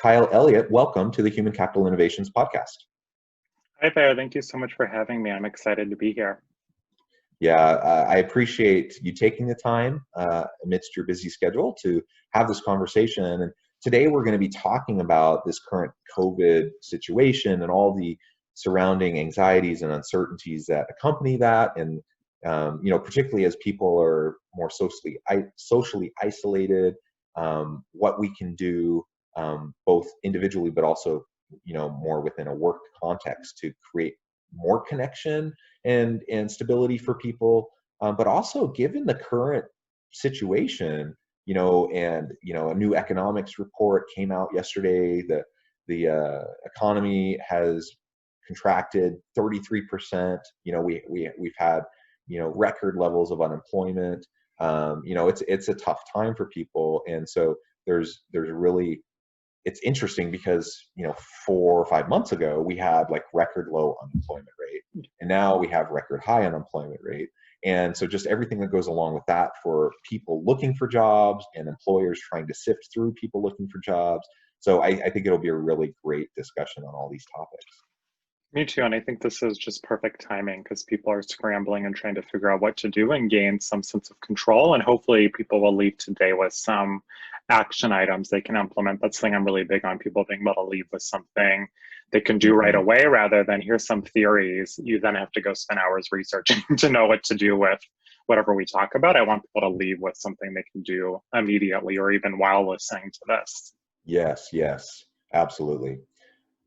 Kyle Elliott. Welcome to the Human Capital Innovations Podcast. Hi there. Thank you so much for having me. I'm excited to be here. Yeah, I appreciate you taking the time amidst your busy schedule to have this conversation. And today we're going to be talking about this current COVID situation and all the surrounding anxieties and uncertainties that accompany that. And, particularly as people are more socially isolated, what we can do both individually, but also, more within a work context to create more connection and stability for people, but also given the current situation, a new economics report came out yesterday. The economy has contracted 33%. We've had record levels of unemployment. It's a tough time for people, and so there's really, it's interesting because 4 or 5 months ago we had like record low unemployment rate, and now we have record high unemployment rate. And so just everything that goes along with that for people looking for jobs and employers trying to sift through people looking for jobs. So I think it'll be a really great discussion on all these topics. Me too. And I think this is just perfect timing because people are scrambling and trying to figure out what to do and gain some sense of control. And hopefully people will leave today with some action items they can implement. That's the thing I'm really big on, people being able to leave with something they can do right away rather than here's some theories. You then have to go spend hours researching to know what to do with whatever we talk about. I want people to leave with something they can do immediately or even while listening to this. Yes, absolutely.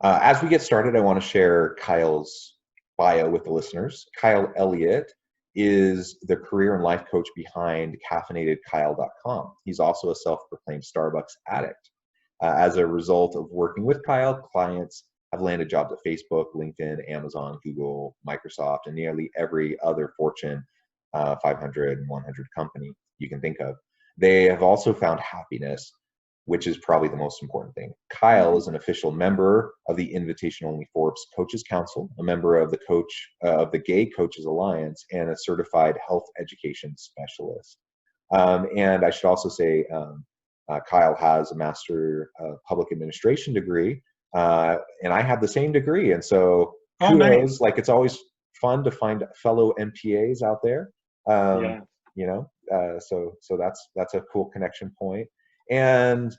As we get started, I want to share Kyle's bio with the listeners. Kyle Elliott is the career and life coach behind caffeinatedkyle.com. He's also a self-proclaimed Starbucks addict. As a result of working with Kyle, clients have landed jobs at Facebook, LinkedIn, Amazon, Google, Microsoft, and nearly every other Fortune 500 and 100 company you can think of. They have also found happiness, which is probably the most important thing. Kyle is an official member of the invitation-only Forbes Coaches Council, a member of the Gay Coaches Alliance, and a certified health education specialist. And I should also say, Kyle has a Master of Public Administration degree, and I have the same degree. And so kudos, nice. Like it's always fun to find fellow MPAs out there. So that's a cool connection point. And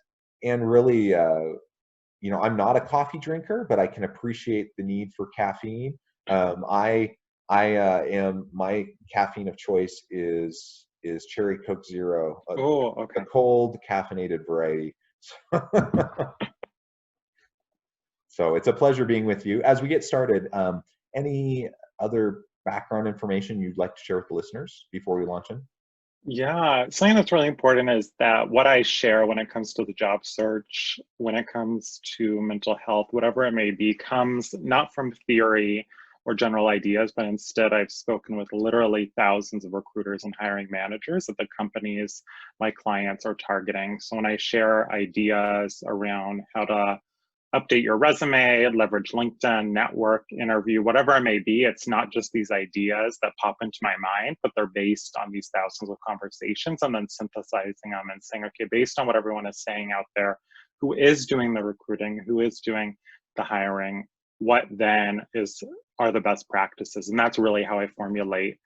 really, I'm not a coffee drinker, but I can appreciate the need for caffeine. I am, my caffeine of choice is Cherry Coke Zero, a cold caffeinated variety. So it's a pleasure being with you. As we get started, any other background information you'd like to share with the listeners before we launch in? Yeah, something that's really important is that what I share when it comes to the job search, when it comes to mental health, whatever it may be, comes not from theory or general ideas, but instead I've spoken with literally thousands of recruiters and hiring managers at the companies my clients are targeting. So when I share ideas around how to update your resume, leverage LinkedIn, network, interview, whatever it may be, it's not just these ideas that pop into my mind, but they're based on these thousands of conversations and then synthesizing them and saying, okay, based on what everyone is saying out there, who is doing the recruiting, who is doing the hiring, what then are the best practices? And that's really how I formulate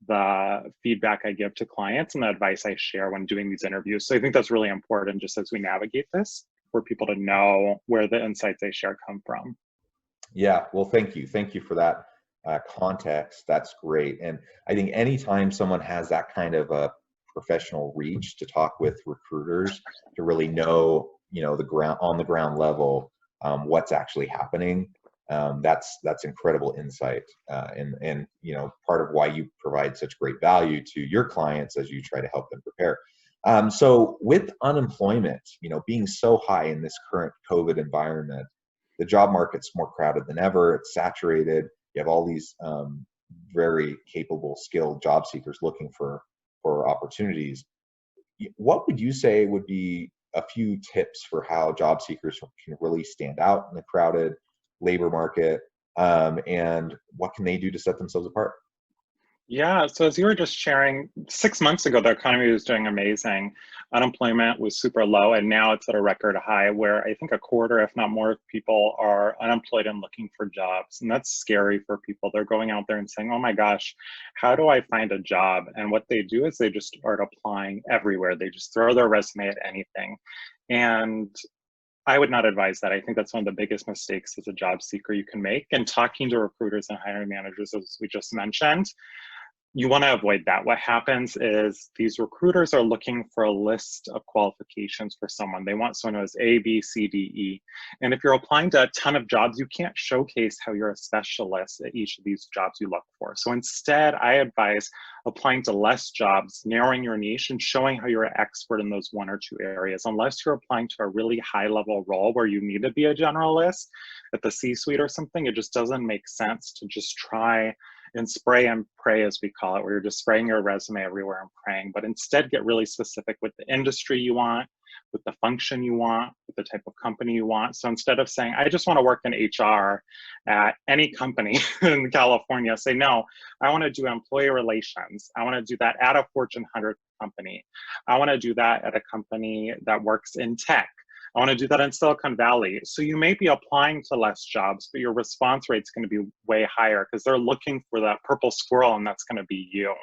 the feedback I give to clients and the advice I share when doing these interviews. So I think that's really important just as we navigate this, for people to know where the insights they share come from. Yeah, well, thank you. Thank you for that context. That's great. And I think anytime someone has that kind of a professional reach to talk with recruiters to really know, on the ground level, what's actually happening, that's incredible insight. And part of why you provide such great value to your clients as you try to help them prepare. So with unemployment, being so high in this current COVID environment, the job market's more crowded than ever. It's saturated. You have all these very capable, skilled job seekers looking for opportunities. What would you say would be a few tips for how job seekers can really stand out in the crowded labor market, and what can they do to set themselves apart? Yeah, so as you were just sharing, 6 months ago, the economy was doing amazing. Unemployment was super low, and now it's at a record high where I think a quarter, if not more, of people are unemployed and looking for jobs. And that's scary for people. They're going out there and saying, oh my gosh, how do I find a job? And what they do is they just start applying everywhere. They just throw their resume at anything. And I would not advise that. I think that's one of the biggest mistakes as a job seeker you can make. And talking to recruiters and hiring managers, as we just mentioned, you want to avoid that. What happens is these recruiters are looking for a list of qualifications for someone. They want someone who has A, B, C, D, E. And if you're applying to a ton of jobs, you can't showcase how you're a specialist at each of these jobs you look for. So instead, I advise applying to less jobs, narrowing your niche, and showing how you're an expert in those one or two areas. Unless you're applying to a really high level role where you need to be a generalist at the C-suite or something, it just doesn't make sense to just try and spray and pray, as we call it, where you're just spraying your resume everywhere and praying, but instead get really specific with the industry you want, with the function you want, with the type of company you want. So instead of saying, I just want to work in HR at any company in California, say, no, I want to do employee relations. I want to do that at a Fortune 100 company. I want to do that at a company that works in tech. I want to do that in Silicon Valley. So you may be applying to less jobs, but your response rate is going to be way higher because they're looking for that purple squirrel, and that's going to be you.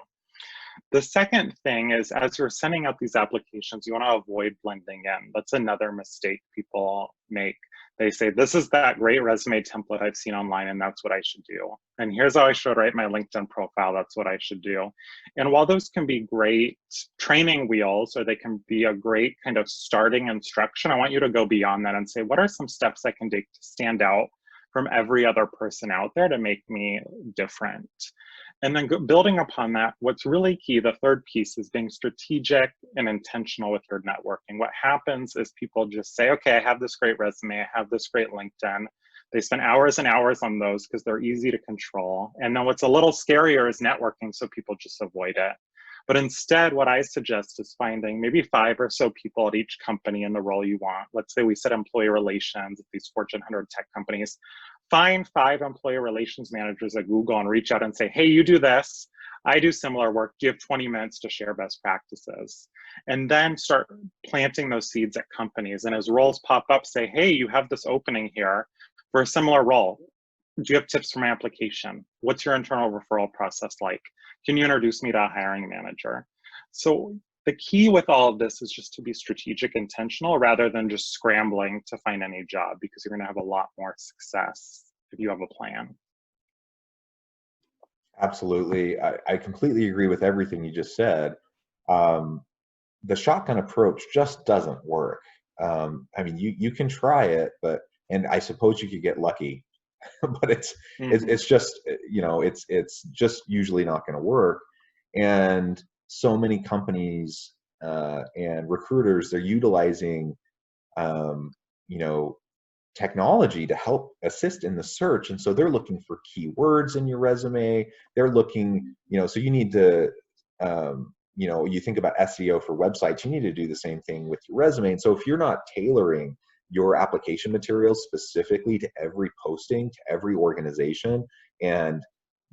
The second thing is, as you're sending out these applications, you want to avoid blending in. That's another mistake people make. They say, this is that great resume template I've seen online, and that's what I should do. And here's how I should write my LinkedIn profile. That's what I should do. And while those can be great training wheels, or they can be a great kind of starting instruction, I want you to go beyond that and say, what are some steps I can take to stand out from every other person out there to make me different? And then building upon that, what's really key, the third piece, is being strategic and intentional with your networking. What happens is people just say, okay, I have this great resume, I have this great LinkedIn. They spend hours and hours on those because they're easy to control. And then what's a little scarier is networking, so people just avoid it. But instead, what I suggest is finding maybe 5 or so people at each company in the role you want. Let's say we said employee relations at these Fortune 100 tech companies. Find 5 employee relations managers at Google and reach out and say, hey, you do this, I do similar work. Do you have 20 minutes to share best practices? And then start planting those seeds at companies. And as roles pop up, say, hey, you have this opening here for a similar role. Do you have tips for my application? What's your internal referral process like? Can you introduce me to a hiring manager? So the key with all of this is just to be strategic, intentional, rather than just scrambling to find any job, because you're going to have a lot more success if you have a plan. Absolutely. I completely agree with everything you just said. The shotgun approach just doesn't work. I mean, you can try it, and I suppose you could get lucky, but it's just, it's just usually not going to work. And so many companies and recruiters, they're utilizing you know technology to help assist in the search, and so they're looking for keywords in your resume. They're looking, so you need to you think about SEO for websites, you need to do the same thing with your resume. And so if you're not tailoring your application materials specifically to every posting, to every organization, and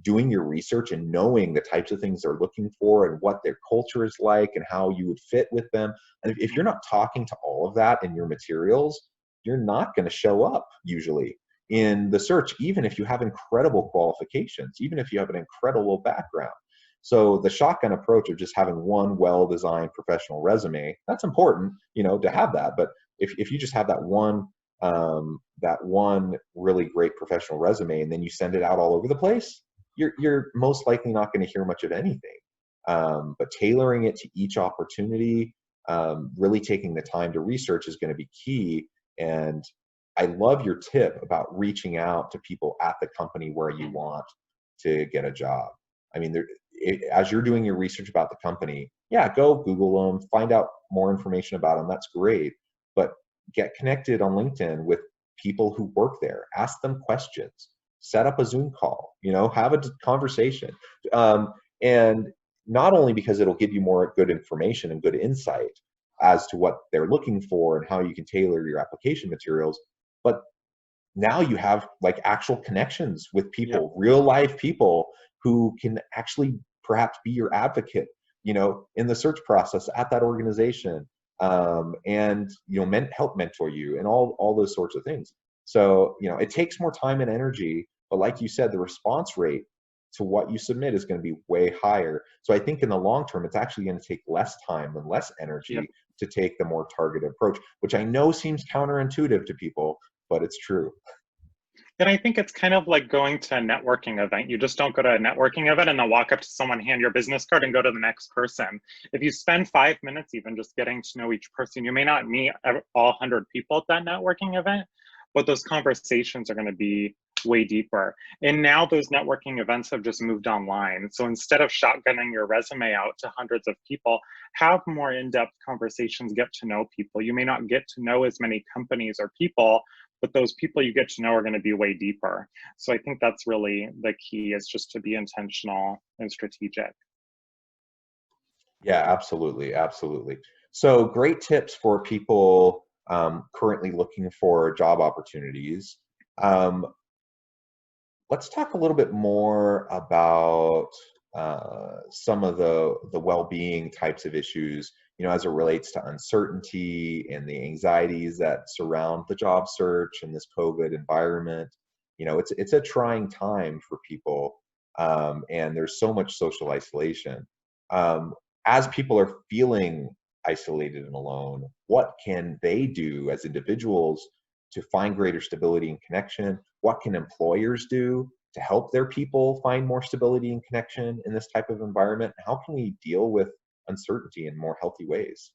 doing your research and knowing the types of things they're looking for and what their culture is like and how you would fit with them, and if you're not talking to all of that in your materials, you're not going to show up usually in the search, even if you have incredible qualifications, even if you have an incredible background. So the shotgun approach of just having one well-designed professional resume, that's important, to have that. But if you just have that one really great professional resume and then you send it out all over the place, you're most likely not going to hear much of anything. But tailoring it to each opportunity, really taking the time to research is going to be key. And I love your tip about reaching out to people at the company where you want to get a job. I mean, as you're doing your research about the company, yeah, go Google them, find out more information about them. That's great. But get connected on LinkedIn with people who work there. Ask them questions. Set up a Zoom call. Have a conversation. And not only because it'll give you more good information and good insight as to what they're looking for and how you can tailor your application materials, but now you have like actual connections with people, real life people who can actually perhaps be your advocate, you know, in the search process at that organization, and, you know, help mentor you and all those sorts of things. So, you know, it takes more time and energy, but like you said, the response rate to what you submit is going to be way higher. So I think in the long term, it's actually going to take less time and less Yep. energy to take the more targeted approach, which I know seems counterintuitive to people, but it's true. And I think it's kind of like going to a networking event. You just don't go to a networking event and then walk up to someone, hand your business card, and go to the next person. If you spend 5 minutes even just getting to know each person, you may not meet all 100 people at that networking event, but those conversations are going to be way deeper. And now those networking events have just moved online. So instead of shotgunning your resume out to hundreds of people, have more in-depth conversations, get to know people. You may not get to know as many companies or people, but those people you get to know are going to be way deeper. So I think that's really the key, is just to be intentional and strategic. Yeah, absolutely, absolutely. So great tips for people currently looking for job opportunities. Um, let's talk a little bit more about some of the well-being types of issues, you know, as it relates to uncertainty and the anxieties that surround the job search and this COVID environment. You know, it's a trying time for people, and there's so much social isolation. Um, as people are feeling isolated and alone, what can they do as individuals to find greater stability and connection? What can employers do to help their people find more stability and connection in this type of environment? How can we deal with uncertainty in more healthy ways?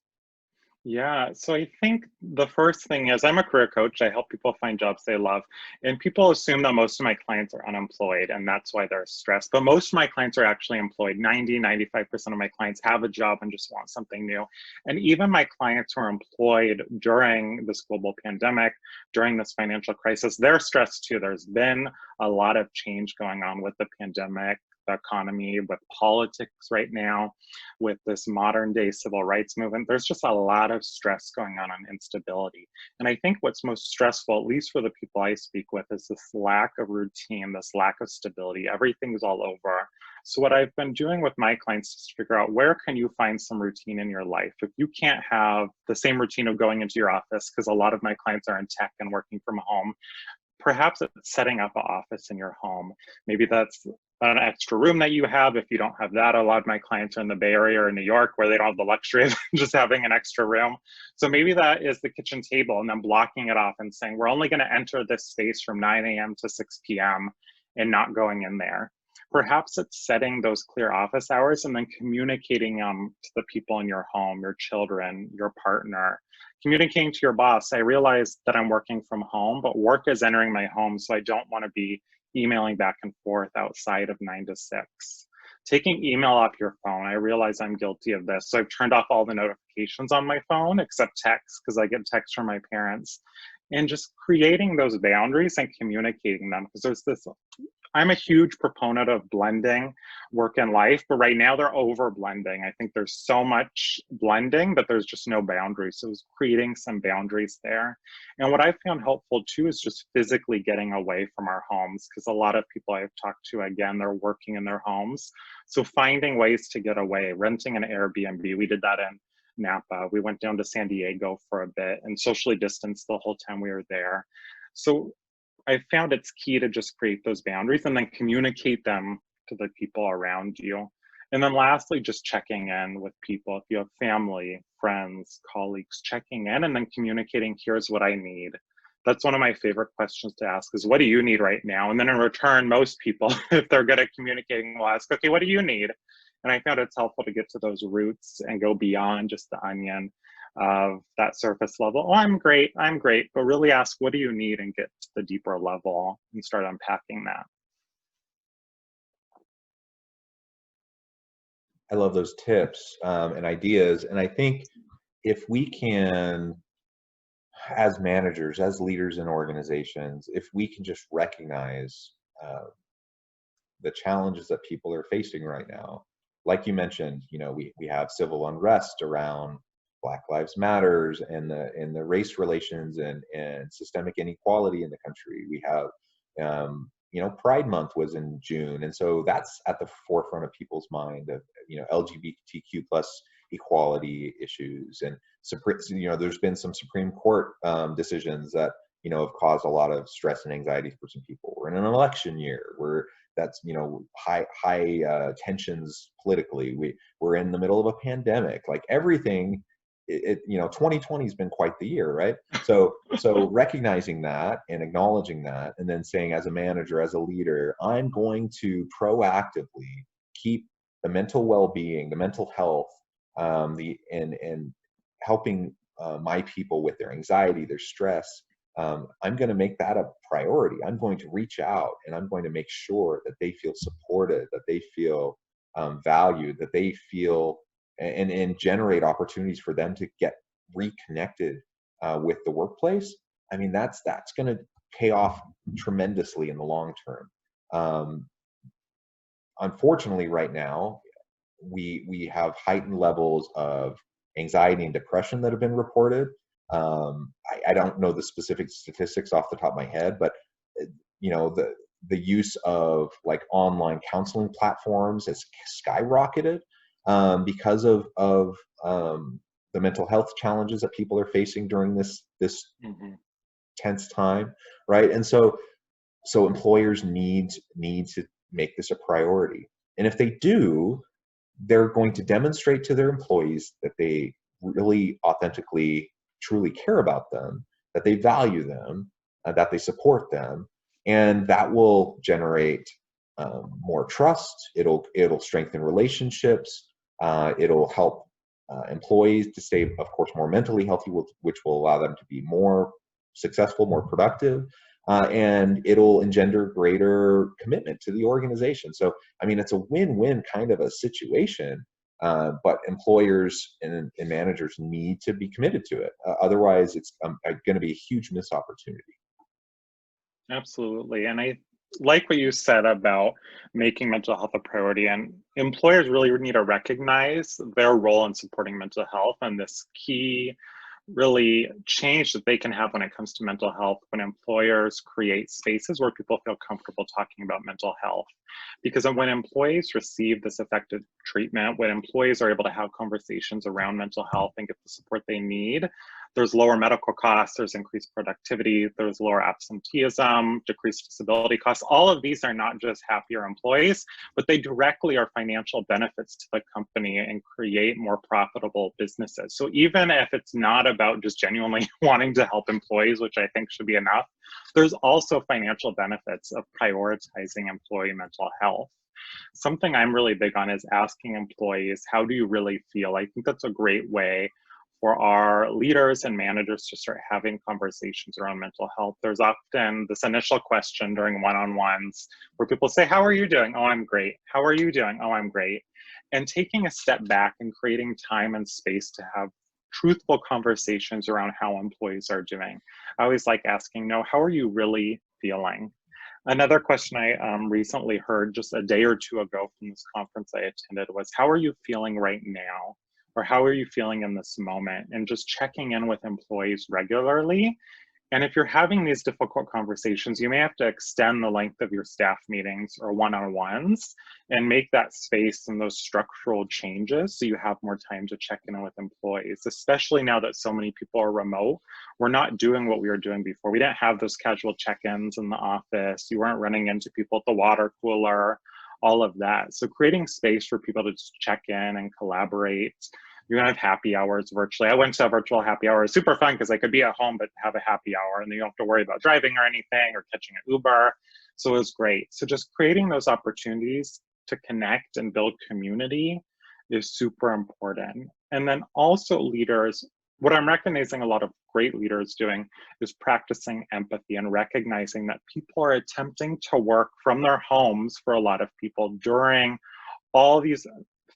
Yeah, so I think the first thing is, I'm a career coach. I help people find jobs they love. And people assume that most of my clients are unemployed and that's why they're stressed. But most of my clients are actually employed. 95% of my clients have a job and just want something new. And even my clients who are employed during this global pandemic, during this financial crisis, they're stressed too. There's been a lot of change going on with the pandemic, the economy, with politics right now, with this modern day civil rights movement. There's just a lot of stress going on and instability. And I think what's most stressful, at least for the people I speak with, is this lack of routine, this lack of stability. Everything's all over. So what I've been doing with my clients is to figure out, where can you find some routine in your life? If you can't have the same routine of going into your office, because a lot of my clients are in tech and working from home, perhaps it's setting up an office in your home. Maybe that's an extra room that you have. If you don't have that, a lot of my clients are in the Bay Area or New York, where they don't have the luxury of just having an extra room. So maybe that is the kitchen table, and then blocking it off and saying, we're only going to enter this space from 9 a.m. to 6 p.m. and not going in there. Perhaps it's setting those clear office hours and then communicating to the people in your home, your children, your partner, communicating to your boss. I realize that I'm working from home, but work is entering my home, so I don't want to be emailing back and forth outside of 9 to 6. Taking email off your phone. I realize I'm guilty of this. So I've turned off all the notifications on my phone except text, because I get texts from my parents. And just creating those boundaries and communicating them, because there's this, I'm a huge proponent of blending work and life, but right now they're over blending. I think there's so much blending, but there's just no boundaries. So it's creating some boundaries there. And what I found helpful too is just physically getting away from our homes, because a lot of people I've talked to, again, they're working in their homes. So finding ways to get away, renting an Airbnb. We did that in Napa. We went down to San Diego for a bit and socially distanced the whole time we were there. So I found it's key to just create those boundaries and then communicate them to the people around you. And then lastly, just checking in with people. If you have family, friends, colleagues, checking in and then communicating, here's what I need. That's one of my favorite questions to ask, is what do you need right now? And then in return, most people, if they're good at communicating, will ask, okay, what do you need? And I found it's helpful to get to those roots and go beyond just the onion of that surface level. Oh, I'm great, but really ask, what do you need, and get to the deeper level and start unpacking that. I love those tips and ideas. And I think if we can, as managers, as leaders in organizations, if we can just recognize the challenges that people are facing right now, like you mentioned, you know, we have civil unrest around Black Lives Matters and the race relations and systemic inequality in the country. We have Pride Month was in June, and so that's at the forefront of people's mind of LGBTQ plus equality issues. And there's been some Supreme Court decisions that have caused a lot of stress and anxiety for some people. We're in an election year where that's high tensions politically. We're in the middle of a pandemic. Like everything, 2020 has been quite the year, right? So recognizing that and acknowledging that, and then saying, as a manager, as a leader, I'm going to proactively keep the mental well-being, the mental health, and helping my people with their anxiety, their stress. I'm going to make that a priority. I'm going to reach out and I'm going to make sure that they feel supported, that they feel valued, that they feel and generate opportunities for them to get reconnected with the workplace. I mean, that's going to pay off tremendously in the long term. Unfortunately, right now, we have heightened levels of anxiety and depression that have been reported. I don't know the specific statistics off the top of my head, but the use of like online counseling platforms has skyrocketed because of the mental health challenges that people are facing during this tense time, right? And so employers need to make this a priority. And if they do, they're going to demonstrate to their employees that they really authentically, truly care about them, that they value them, that they support them, and that will generate more trust. It'll strengthen relationships. It'll help employees to stay, of course, more mentally healthy, which will allow them to be more successful, more productive, and it'll engender greater commitment to the organization. So, I mean, it's a win-win kind of a situation, but employers and managers need to be committed to it. Otherwise, it's going to be a huge missed opportunity. Absolutely. And I like what you said about making mental health a priority, and employers really need to recognize their role in supporting mental health and this key really change that they can have when it comes to mental health when employers create spaces where people feel comfortable talking about mental health. Because when employees receive this effective treatment, when employees are able to have conversations around mental health and get the support they need, there's lower medical costs, there's increased productivity, there's lower absenteeism, decreased disability costs. All of these are not just happier employees, but they directly are financial benefits to the company and create more profitable businesses. So even if it's not about just genuinely wanting to help employees, which I think should be enough, there's also financial benefits of prioritizing employee mental health. Something I'm really big on is asking employees, how do you really feel? I think that's a great way for our leaders and managers to start having conversations around mental health. There's often this initial question during one-on-ones where people say, how are you doing? Oh, I'm great. How are you doing? Oh, I'm great. And taking a step back and creating time and space to have truthful conversations around how employees are doing. I always like asking, no, how are you really feeling? Another question I recently heard just a day or two ago from this conference I attended was, how are you feeling right now? Or how are you feeling in this moment? And just checking in with employees regularly. And if you're having these difficult conversations, you may have to extend the length of your staff meetings or one-on-ones and make that space and those structural changes so you have more time to check in with employees, especially now that so many people are remote. We're not doing what we were doing before. We didn't have those casual check-ins in the office. You weren't running into people at the water cooler, all of that. So creating space for people to just check in and collaborate. You're gonna have happy hours virtually. I went to a virtual happy hour. It was super fun because I could be at home but have a happy hour, and then you don't have to worry about driving or anything or catching an Uber. So it was great. So just creating those opportunities to connect and build community is super important. And then also leaders, what I'm recognizing a lot of great leaders doing is practicing empathy and recognizing that people are attempting to work from their homes for a lot of people during all these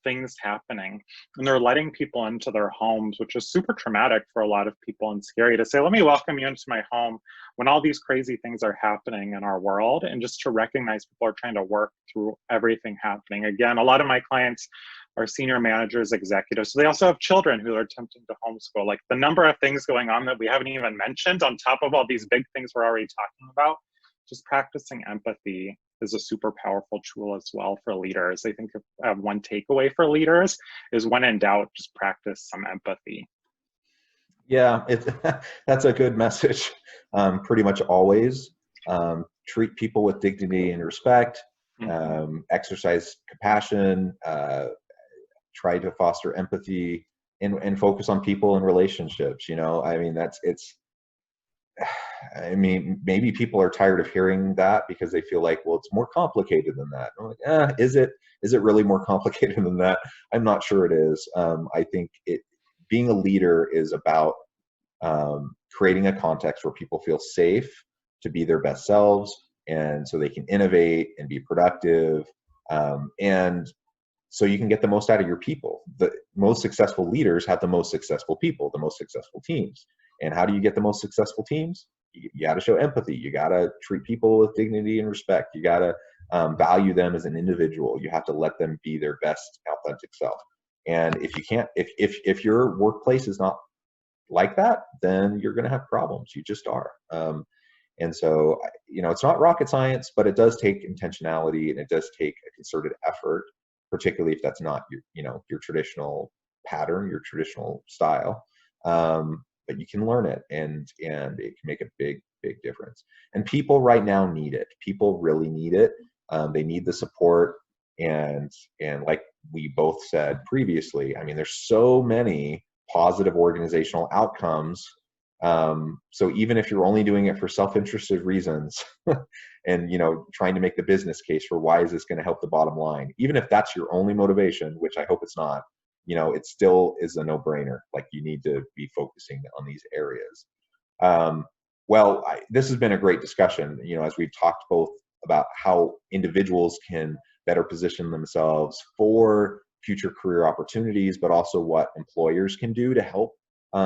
things happening, and they're letting people into their homes, which is super traumatic for a lot of people and scary to say, let me welcome you into my home when all these crazy things are happening in our world. And just to recognize people are trying to work through everything happening. Again, a lot of my clients are senior managers, executives, so they also have children who are attempting to homeschool. Like the number of things going on that we haven't even mentioned on top of all these big things we're already talking about just practicing empathy is a super powerful tool as well for leaders. I think if I have one takeaway for leaders is when in doubt, just practice some empathy. Yeah, that's a good message. Pretty much always treat people with dignity and respect, exercise compassion, try to foster empathy, and focus on people and relationships. I mean, I mean, maybe people are tired of hearing that because they feel like, well, it's more complicated than that. I'm like, is it? Is it really more complicated than that? I'm not sure it is. I think being a leader is about creating a context where people feel safe to be their best selves, and so they can innovate and be productive, and so you can get the most out of your people. The most successful leaders have the most successful people, the most successful teams. And how do you get the most successful teams? You got to show empathy. You got to treat people with dignity and respect. You got to value them as an individual. You have to let them be their best authentic self. And if you can't, if your workplace is not like that, then you're going to have problems. You just are. And so, it's not rocket science, but it does take intentionality, and it does take a concerted effort, particularly if that's not your traditional pattern, your traditional style. But you can learn it, and it can make a big difference. And people right now need it. People really need it. They need the support, and like we both said previously, I mean, there's so many positive organizational outcomes. So even if you're only doing it for self-interested reasons and trying to make the business case for why is this going to help the bottom line, even if that's your only motivation, which I hope it's not, it still is a no-brainer. Like, you need to be focusing on these areas. Well, this has been a great discussion, as we've talked both about how individuals can better position themselves for future career opportunities, but also what employers can do to help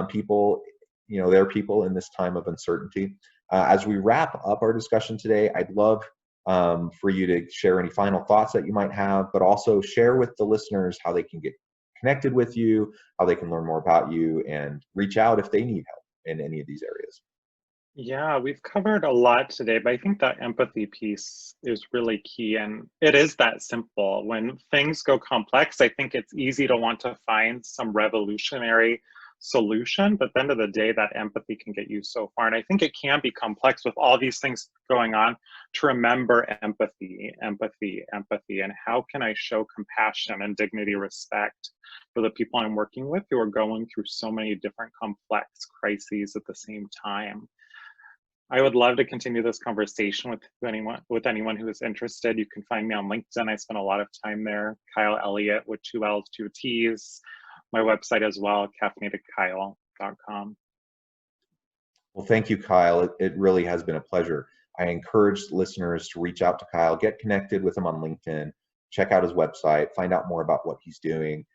people, their people in this time of uncertainty. As we wrap up our discussion today, I'd love for you to share any final thoughts that you might have, but also share with the listeners how they can get connected with you, how they can learn more about you, and reach out if they need help in any of these areas. Yeah, we've covered a lot today, but I think that empathy piece is really key. And it is that simple. When things go complex, I think it's easy to want to find some revolutionary solution, but at the end of the day, that empathy can get you so far. And I think it can be complex with all these things going on, to remember empathy, and how can I show compassion and dignity, respect for the people I'm working with who are going through so many different complex crises at the same time. I would love to continue this conversation with anyone who is interested. You can find me on LinkedIn. I spend a lot of time there. Kyle Elliott with 2 L's, 2 T's. My website as well, caffeinatedkyle.com. Well, thank you, Kyle. It really has been a pleasure. I encourage listeners to reach out to Kyle, get connected with him on LinkedIn, check out his website, find out more about what he's doing.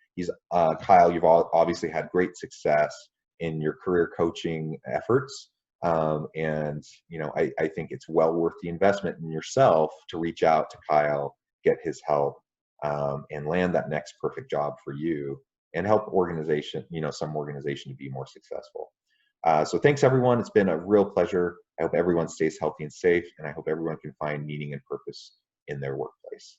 Kyle, you've obviously had great success in your career coaching efforts. And I think it's well worth the investment in yourself to reach out to Kyle, get his help, and land that next perfect job for you, and help some organization to be more successful. So thanks, everyone. It's been a real pleasure. I hope everyone stays healthy and safe, and I hope everyone can find meaning and purpose in their workplace.